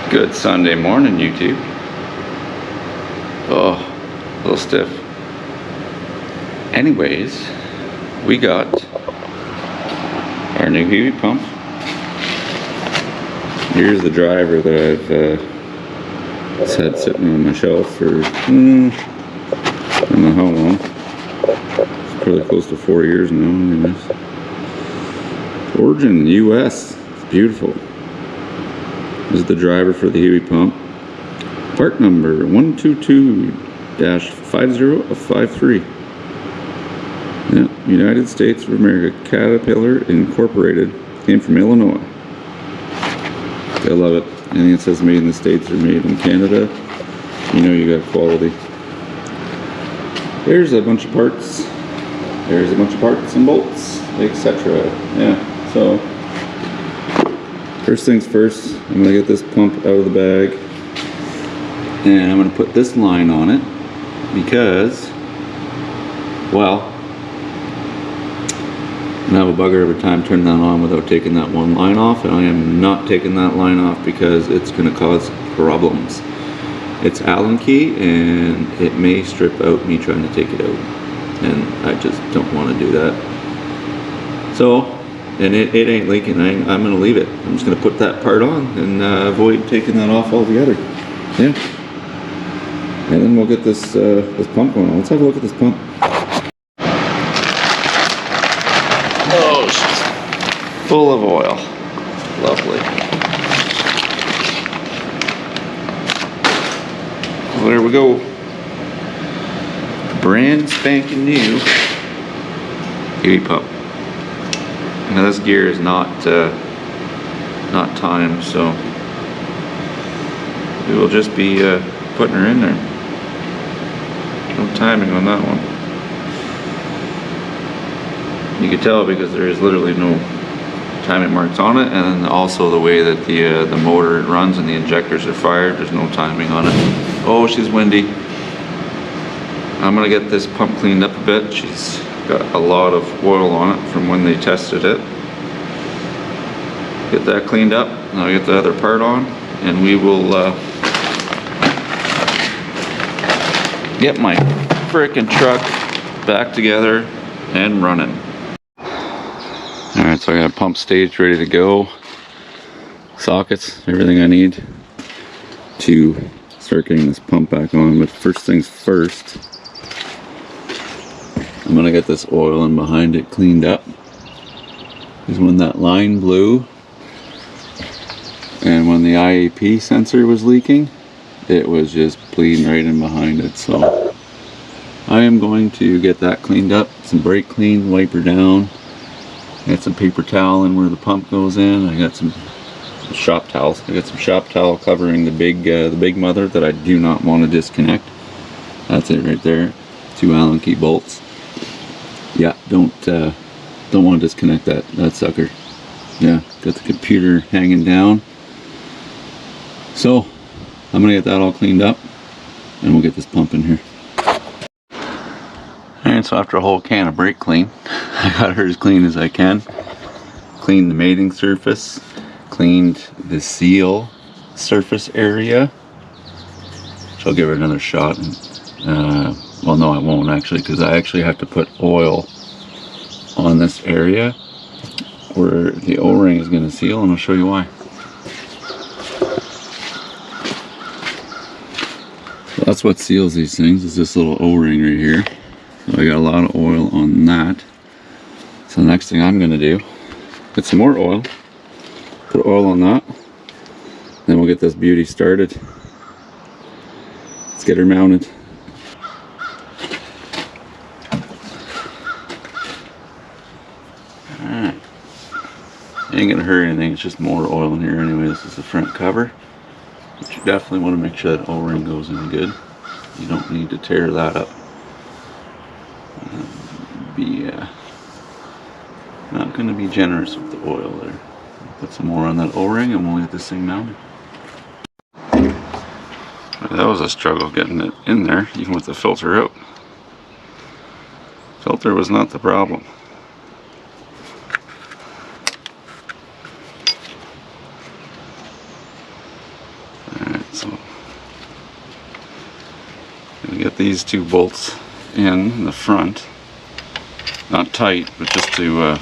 Good Sunday morning, YouTube. Oh, a little stiff. Anyways, we got our new Heui pump. Here's the driver that I've had sitting on my shelf for I don't know how long. It's probably close to 4 years now. Anyways. Origin, US. It's beautiful. This is the driver for the Heui pump. Part number 122-5053. Yeah, United States of America, Caterpillar Incorporated. Came from Illinois. I love it. Anything that says made in the States or made in Canada, you know you got quality. There's a bunch of parts. There's a bunch of parts and bolts, etc. Yeah, so first things first, I'm going to get this pump out of the bag. And I'm going to put this line on it because, well, I have a bugger every time turning that on without taking that one line off, and I am not taking that line off because it's going to cause problems. It's Allen key and it may strip out me trying to take it out, and I just don't want to do that. So, and it ain't leaking. I'm going to leave it. I'm just going to put that part on and avoid taking that off altogether. Yeah. And then we'll get this this pump going on. Let's have a look at this pump. Oh, she's full of oil. Lovely. Well, there we go. Brand spanking new Heui pump. Now this gear is not timed, so we will just be putting her in there. No timing on that one. You can tell because there is literally no timing marks on it, and then also the way that the motor runs and the injectors are fired, there's no timing on it. Oh, she's windy. I'm gonna get this pump cleaned up a bit. She's got a lot of oil on it from when they tested it. Get that cleaned up, and I'll get the other part on, and we will get my frickin' truck back together and running. Alright, so I got a pump stage ready to go. Sockets, everything I need to start getting this pump back on. But first things first, I'm gonna get this oil in behind it cleaned up. Because when that line blew, and when the IAP sensor was leaking, it was just bleeding right in behind it. So I am going to get that cleaned up, some brake clean, wiper down. Got some paper towel in where the pump goes in. I got some shop towels. I got some shop towel covering the big mother that I do not want to disconnect. That's it right there. 2 Allen key bolts. Yeah, don't want to disconnect that sucker. Yeah, got the computer hanging down. So I'm gonna get that all cleaned up, and we'll get this pump in here. Alright, so after a whole can of brake clean, I got her as clean as I can. Cleaned the mating surface, cleaned the seal surface area. So I'll give her another shot. And, well, no, I won't actually, because I actually have to put oil on this area where the O-ring is going to seal, and I'll show you why. So that's what seals these things, is this little O-ring right here. So I got a lot of oil on that. So the next thing I'm going to do, get some more oil, put oil on that, then we'll get this beauty started. Let's get her mounted. Alright. Ain't going to hurt anything, it's just more oil in here anyway. This is the front cover. But you definitely want to make sure that O-ring goes in good. You don't need to tear that up. Not going to be generous with the oil there. Put some more on that O-ring and we'll get this thing mounted. That was a struggle getting it in there, even with the filter out. Filter was not the problem. So I'm gonna get these two bolts in the front, not tight, but just to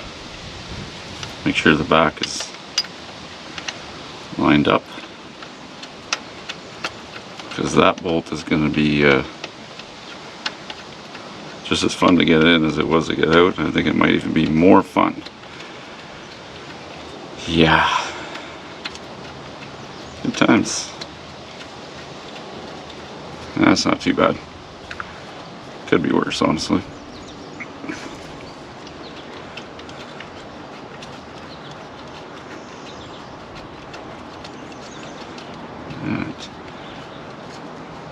make sure the back is lined up, because that bolt is going to be just as fun to get in as it was to get out. I think it might even be more fun. Yeah, good times. That's not too bad. Could be worse, honestly. Alright.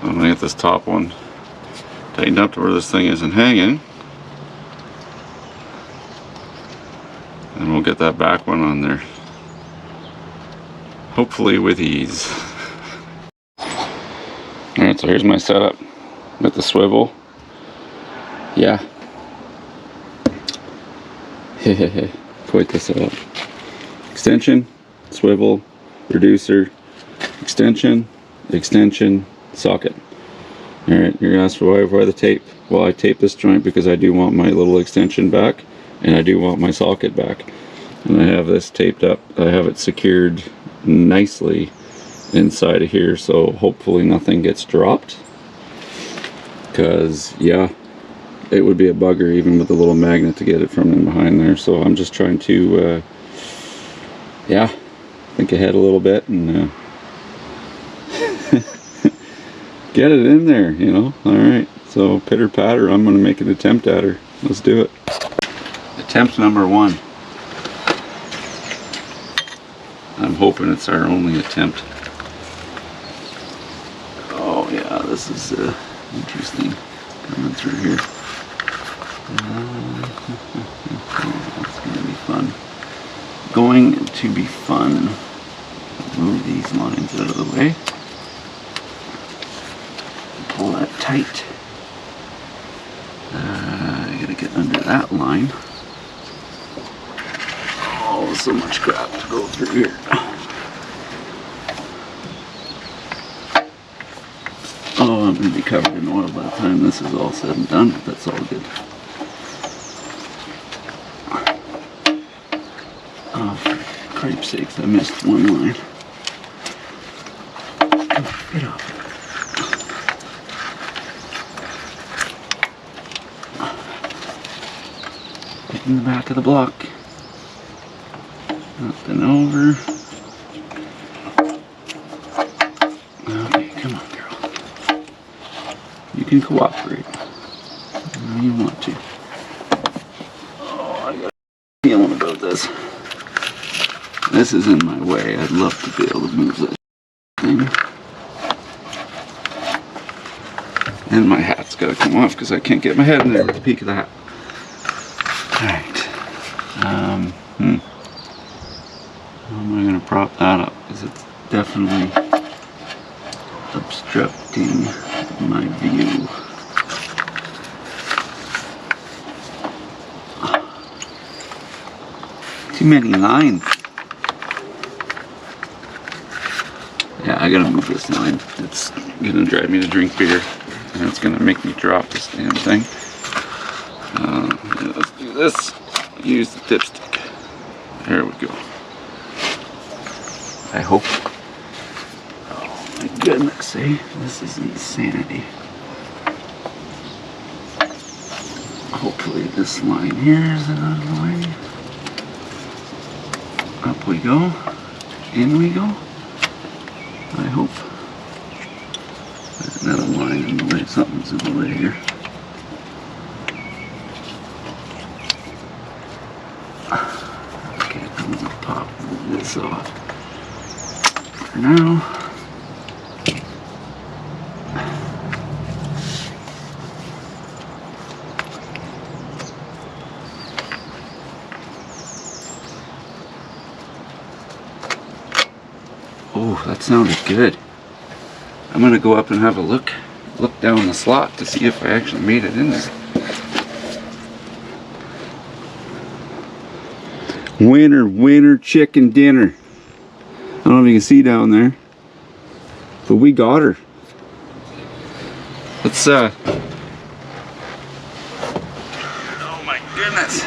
I'm gonna get this top one tightened up to where this thing isn't hanging. And we'll get that back one on there. Hopefully with ease. Alright, so here's my setup with the swivel. Yeah. Quite the setup. Extension, swivel, reducer, extension, socket. Alright, you're gonna ask why the tape? Well, I tape this joint because I do want my little extension back, and I do want my socket back. And I have this taped up. I have it secured nicely inside of here, so hopefully nothing gets dropped. Because, yeah, it would be a bugger even with a little magnet to get it from in behind there. So I'm just trying to, yeah, think ahead a little bit and get it in there, you know. Alright, so pitter patter, I'm going to make an attempt at her. Let's do it. Attempt number 1. I'm hoping it's our only attempt. Oh yeah, this is interesting coming through here. It's going to be fun. Going to be fun. Move these lines out of the way. Pull that tight. I gotta get under that line. Oh, so much crap to go through here. Oh, I'm gonna be covered in oil by the time this is all said and done, but that's all good. Oh, for cripe's sakes, I missed one line. Come on, get off. Get in the back of the block. Nothing over. Okay, come on, girl. You can cooperate. How you want to. Oh, I got a feeling about this. This is in my way. I'd love to be able to move this thing. And my hat's got to come off because I can't get my head in there with the peak of the hat. Alright. How am I going to prop that up? Because it's definitely obstructing my view. Too many lines. Yeah, I gotta move this line. It's gonna drive me to drink beer, and it's gonna make me drop this damn thing. Yeah, let's do this. Use the dipstick. There we go. I hope. Oh my goodness, see? This is insanity. Hopefully this line here is out of the way. Up we go. In we go. I hope. There's another line in the way. Something's in the way here. Okay, I'm going to pop this off for now. Oh, that sounded good. I'm gonna go up and have a look down the slot to see if I actually made it in there. Winner chicken dinner. I don't know if you can see down there. But we got her. Let's oh my goodness.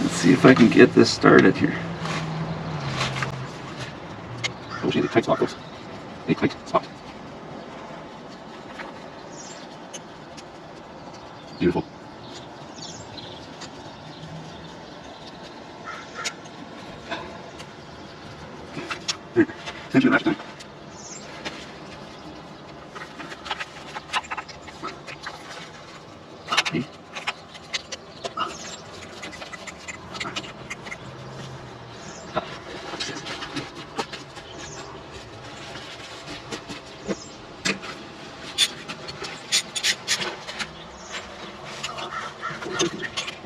Let's see if I can get this started here. Oh, she has a tight spot, folks. A tight spot. Beautiful. There. Attention to that time.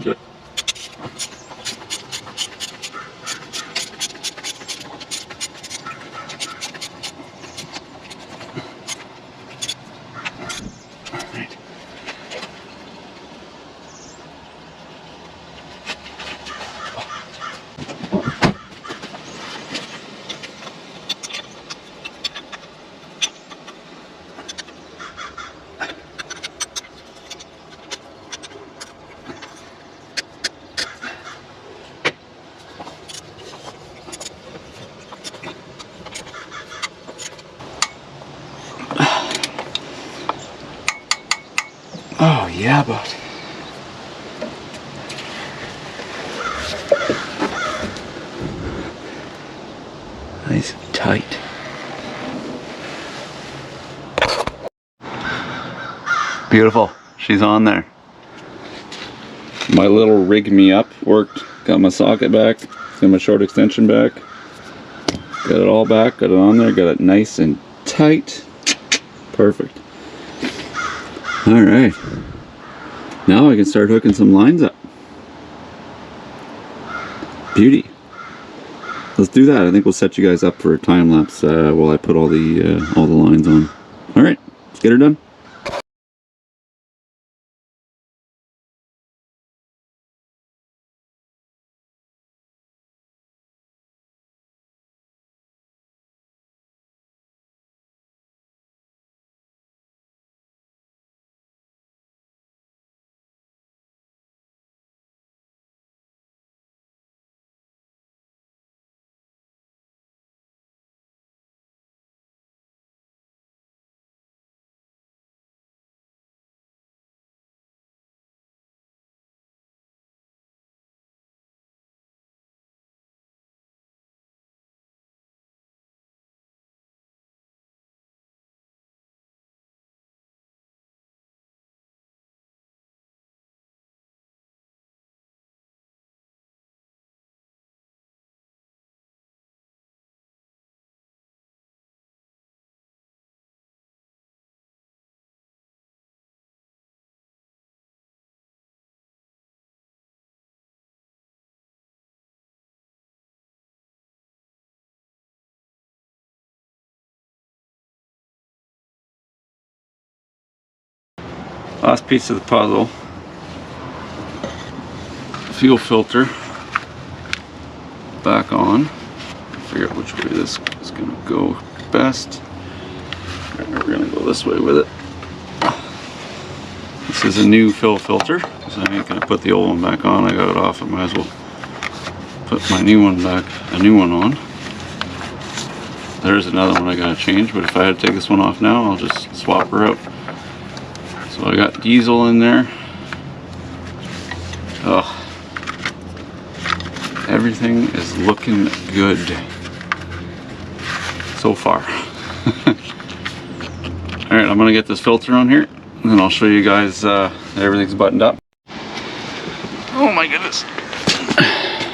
Good. Right. Oh yeah, but nice and tight. Beautiful. She's on there. My little rig me up worked. Got my socket back. Got my short extension back. Got it all back. Got it on there. Got it nice and tight. Perfect. Alright, now I can start hooking some lines up. Beauty. Let's do that. I think we'll set you guys up for a time lapse while I put all the lines on. Alright, let's get her done. Last piece of the puzzle. Fuel filter back on. Figure out which way this is going to go best. Right, we're going to go this way with it. This is a new fill filter, so I ain't going to put the old one back on. I got it off. I might as well put my new one back, a new one on. There's another one I got to change, but if I had to take this one off now, I'll just swap her out. So I got diesel in there. Oh, everything is looking good so far. Alright, I'm gonna get this filter on here and then I'll show you guys that everything's buttoned up. Oh my goodness.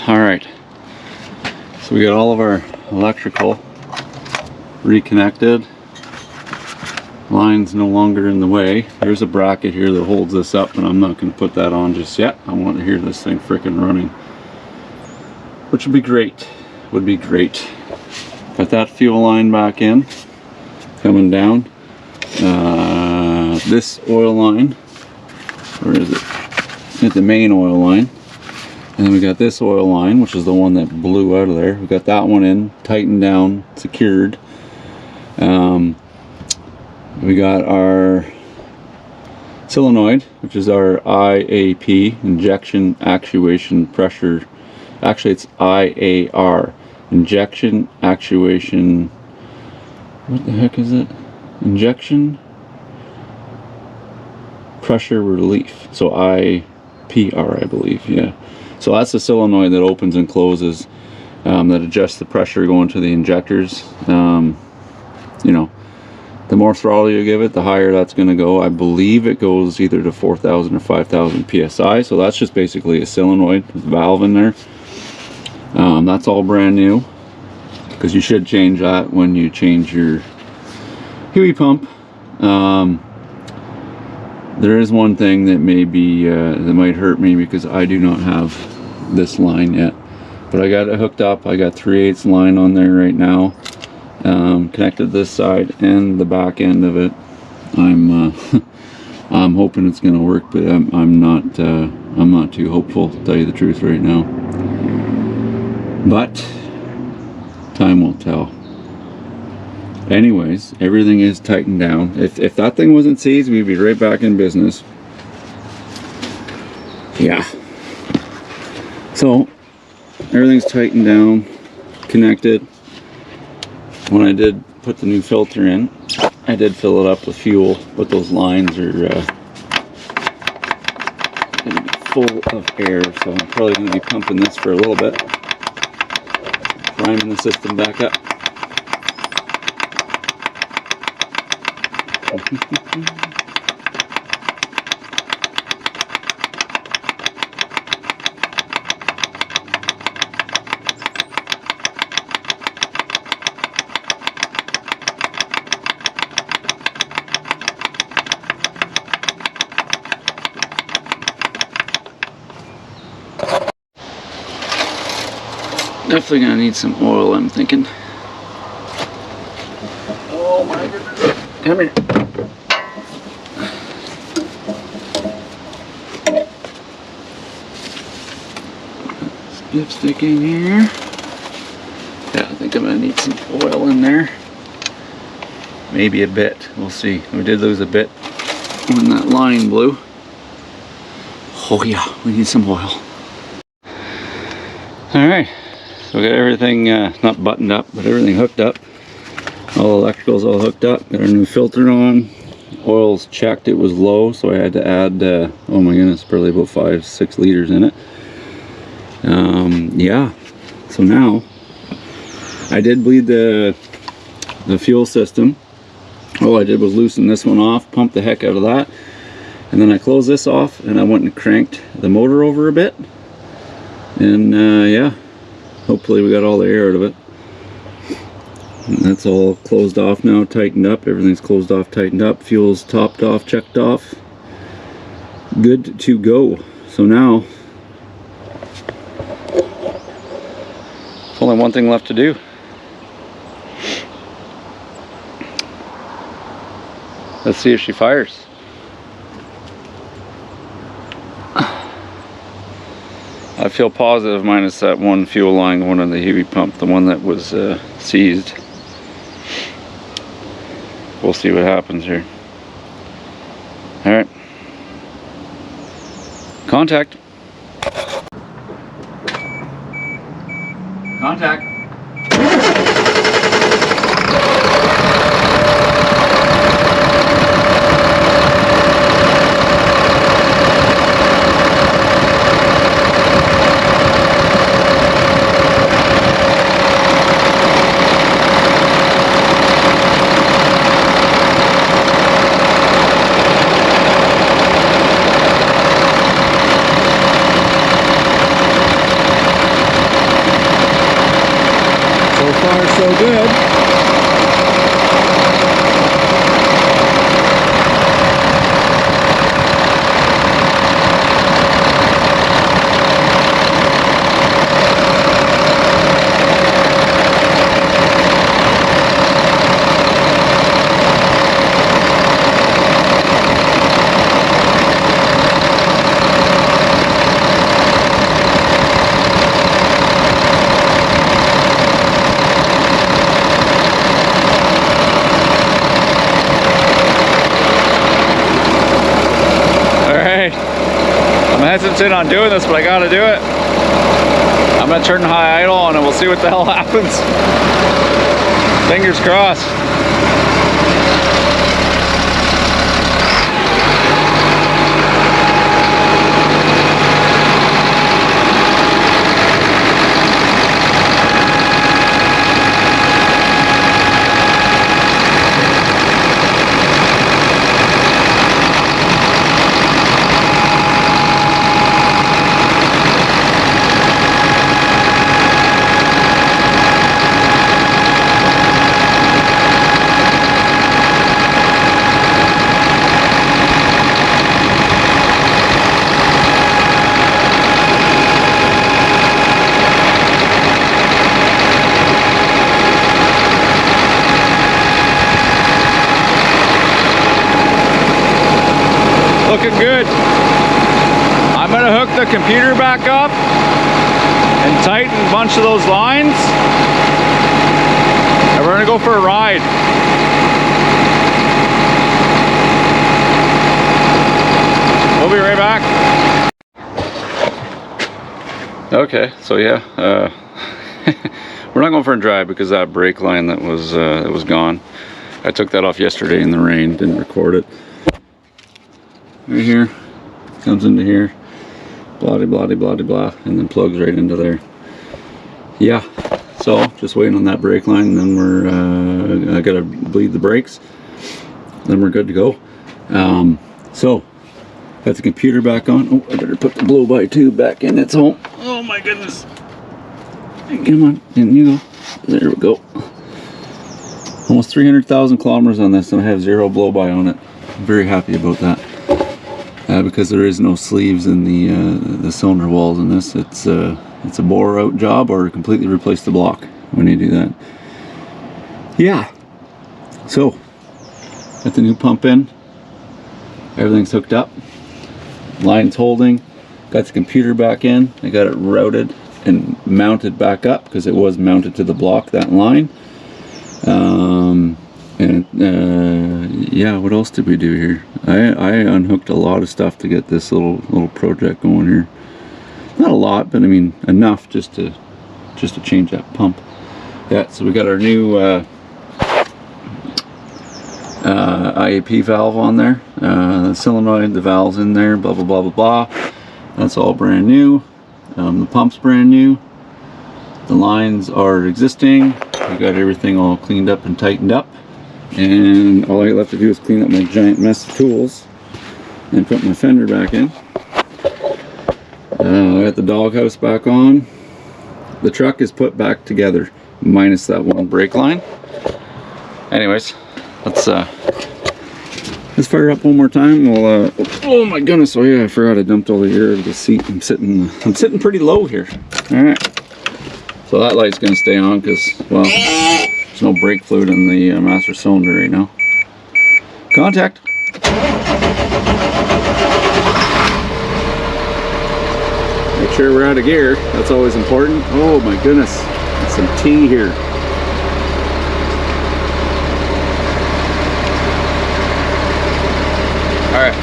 Alright, so we got all of our electrical reconnected. Line's no longer in the way. There's a bracket here that holds this up, and I'm not going to put that on just yet. I want to hear this thing frickin' running, which would be great. Would be great. Got that fuel line back in, coming down. This oil line, where is it? It's the main oil line. And then we got this oil line, which is the one that blew out of there. We got that one in, tightened down, secured. We got our solenoid, which is our IAP, injection actuation pressure. Actually, it's IAR, injection actuation. What the heck is it? Injection pressure relief. So IPR, I believe. Yeah. So that's the solenoid that opens and closes, that adjusts the pressure going to the injectors. You know, the more throttle you give it, the higher that's going to go. I believe it goes either to 4,000 or 5,000 psi. So that's just basically a solenoid with a valve in there. That's all brand new, because you should change that when you change your Heui pump. There is one thing that may be that might hurt me, because I do not have this line yet, but I got it hooked up. I got 3/8 line on there right now, connected this side and the back end of it. I'm I'm hoping it's gonna work, but I'm not too hopeful, to tell you the truth right now, but time will tell. Anyways, everything is tightened down. If that thing wasn't seized, we'd be right back in business. Yeah. So everything's tightened down, connected. When I did put the new filter in, I did fill it up with fuel, but those lines are gonna be full of air, so I'm probably gonna be pumping this for a little bit, priming the system back up. Definitely gonna need some oil, I'm thinking. Oh my goodness. Come here. Dipstick in here. Yeah, I think I'm gonna need some oil in there. Maybe a bit. We'll see. We did lose a bit when that line blew. Oh yeah, we need some oil. Alright, so we got everything not buttoned up, but everything hooked up. All the electricals all hooked up. Got our new filter on. Oil's checked, it was low, so I had to add, oh my goodness, probably about 5-6 liters in it. Yeah, so now I did bleed the fuel system. All I did was loosen this one off, pump the heck out of that, and then I closed this off and I went and cranked the motor over a bit, and yeah, hopefully we got all the air out of it. And that's all closed off now, tightened up. Everything's closed off, tightened up. Fuel's topped off, checked off, good to go. So now only one thing left to do. Let's see if she fires. I feel positive, minus that one fuel line going on the Heui pump, the one that was seized. We'll see what happens here. Alright. Contact. Contact. So far, so good. in on doing this, but I gotta do it. I'm gonna turn high idle on and we'll see what the hell happens. Fingers crossed. Looking good. I'm gonna hook the computer back up and tighten a bunch of those lines, and we're gonna go for a ride. We'll be right back. Okay, so yeah, we're not going for a drive because that brake line that was gone. I took that off yesterday in the rain, didn't record it. Right here, comes into here, blah blah blah blah, and then plugs right into there. Yeah, so just waiting on that brake line, and then we're I gotta bleed the brakes, then we're good to go. So got the computer back on. Oh, I better put the blow-by tube back in its home. Oh my goodness! Come on, in you go. There we go. Almost 300,000 kilometers on this, and I have 0 blow-by on it. I'm very happy about that. Because there is no sleeves in the cylinder walls in this. It's a bore out job or completely replace the block when you do that. Yeah. So got the new pump in. Everything's hooked up. Line's holding. Got the computer back in. I got it routed and mounted back up because it was mounted to the block, that line. Yeah, what else did we do here? I unhooked a lot of stuff to get this little project going here. Not a lot, but I mean enough just to change that pump. Yeah, so we got our new IAP valve on there. The solenoid, the valve's in there, blah blah blah blah blah. That's all brand new. The pump's brand new. The lines are existing. We got everything all cleaned up and tightened up. And all I left to do is clean up my giant mess of tools and put my fender back in. I got the doghouse back on. The truck is put back together, minus that one brake line. Anyways, let's fire up one more time. We'll oh my goodness! Oh yeah, I forgot I dumped all the air out of the seat. I'm sitting pretty low here. All right. So that light's gonna stay on because, well, there's no brake fluid in the master cylinder right now. Contact. Make sure we're out of gear. That's always important. Oh my goodness, got some tea here. All right.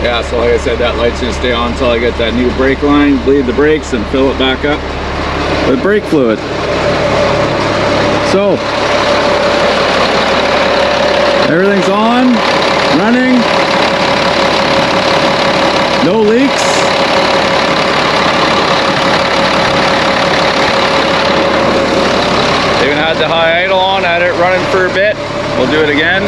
Yeah, so like I said, that light's gonna stay on until I get that new brake line, bleed the brakes, and fill it back up with brake fluid. So everything's on, running, no leaks. Even had the high idle on, had it running for a bit. We'll do it again.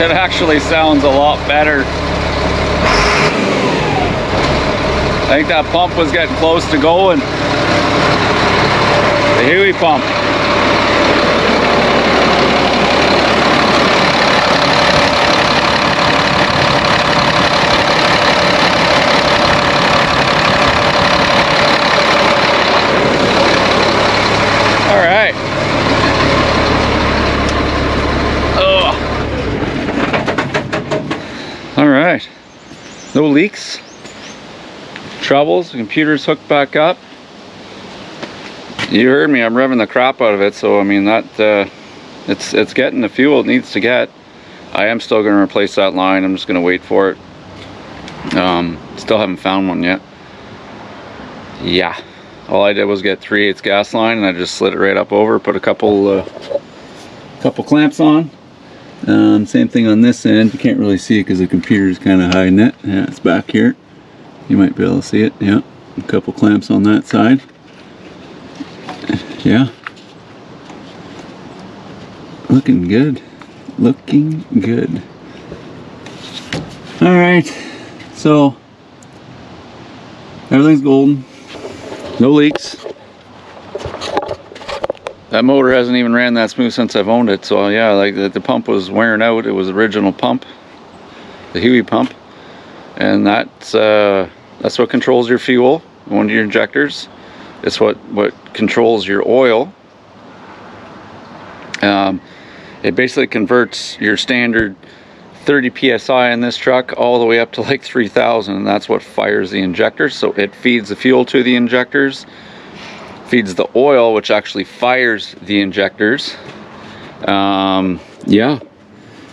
It actually sounds a lot better. I think that pump was getting close to going. The Heui pump. Alright. Alright. No leaks. Troubles. The computer's hooked back up. You heard me, I'm revving the crap out of it, so I mean that it's getting the fuel it needs to get. I am still going to replace that line. I'm just going to wait for it. Still haven't found one yet. Yeah, all I did was get 3/8 gas line, and I just slid it right up over, put a couple clamps on. Same thing on this end. You can't really see it because the computer's kind of hiding it. Yeah, it's back here. You might be able to see it. Yeah, a couple clamps on that side. Yeah, looking good, looking good. All right, so everything's golden, no leaks. That motor hasn't even ran that smooth since I've owned it, so yeah, like the pump was wearing out. It was the original pump, the Heui pump, and that's what controls your fuel, one of your injectors. It's what controls your oil. It basically converts your standard 30 psi in this truck all the way up to like 3,000, and that's what fires the injector. So it feeds the fuel to the injectors, feeds the oil, which actually fires the injectors. Yeah,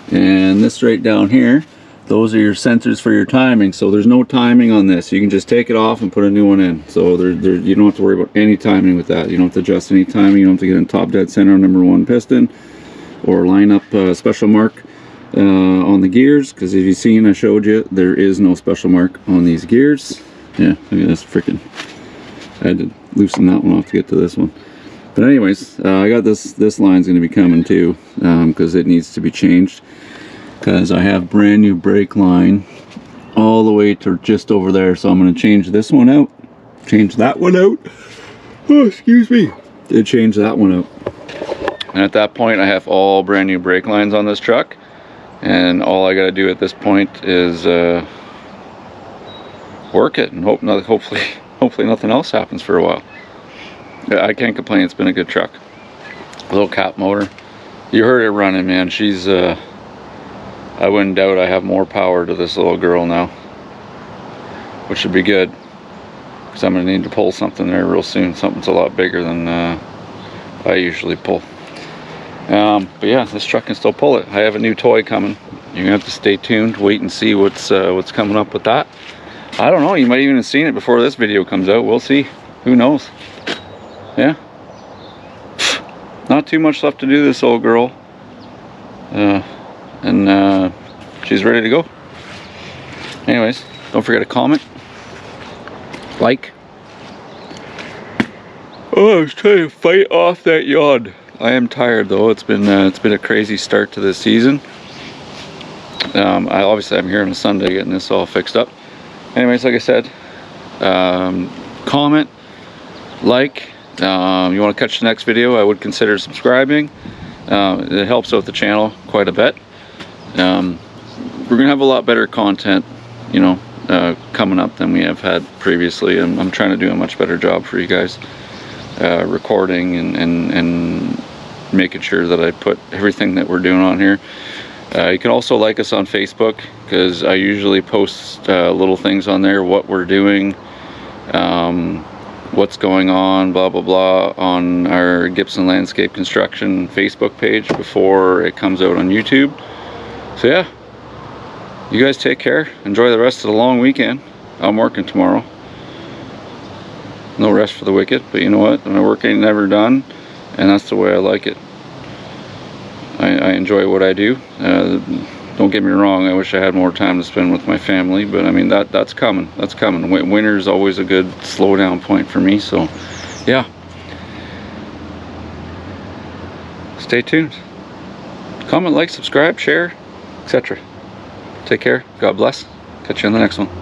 and this right down here, those are your sensors for your timing. So there's no timing on this. You can just take it off and put a new one in. So you don't have to worry about any timing with that. You don't have to adjust any timing. You don't have to get in top dead center on #1 piston or line up a special mark on the gears, because if you've seen, I showed you, there is no special mark on these gears. Yeah, look at this freaking, I had to loosen that one off to get to this one. But anyways, I got this line's going to be coming too, because it needs to be changed. Because I have brand new brake line all the way to just over there, so I'm going to change this one out, change that one out, oh excuse me, did change that one out. And at that point I have all brand new brake lines on this truck, and all I got to do at this point is work it and hopefully nothing else happens for a while. I can't complain, it's been a good truck. Little cap motor, you heard it running, man. She's I wouldn't doubt I have more power to this little girl now, which should be good, because I'm going to need to pull something there real soon. Something's a lot bigger than I usually pull. But yeah, this truck can still pull it. I have a new toy coming. You're going to have to stay tuned, wait and see what's coming up with that. I don't know, you might even have seen it before this video comes out. We'll see. Who knows? Yeah. Not too much left to do, this old girl. And she's ready to go. Anyways, don't forget to comment, like. Oh, I was trying to fight off that yawn. I am tired though. It's been a crazy start to this season. Obviously I'm here on a Sunday getting this all fixed up. Anyways, like I said, comment, like. You want to catch the next video, I would consider subscribing. It helps out the channel quite a bit. We're gonna have a lot better content, you know, coming up than we have had previously, and I'm trying to do a much better job for you guys, recording and making sure that I put everything that we're doing on here. You can also like us on Facebook, because I usually post little things on there, what we're doing, what's going on, blah blah blah, on our Gibson Landscape Construction Facebook page before it comes out on YouTube. So yeah, you guys take care, enjoy the rest of the long weekend. I'm working tomorrow, no rest for the wicked, but you know what, my work ain't never done, and that's the way I like it. I enjoy what I do. Don't get me wrong, I wish I had more time to spend with my family, but I mean that's coming. Winter is always a good slow down point for me, so yeah, stay tuned, comment, like, subscribe, share, etc. Take care. God bless. Catch you on the next one.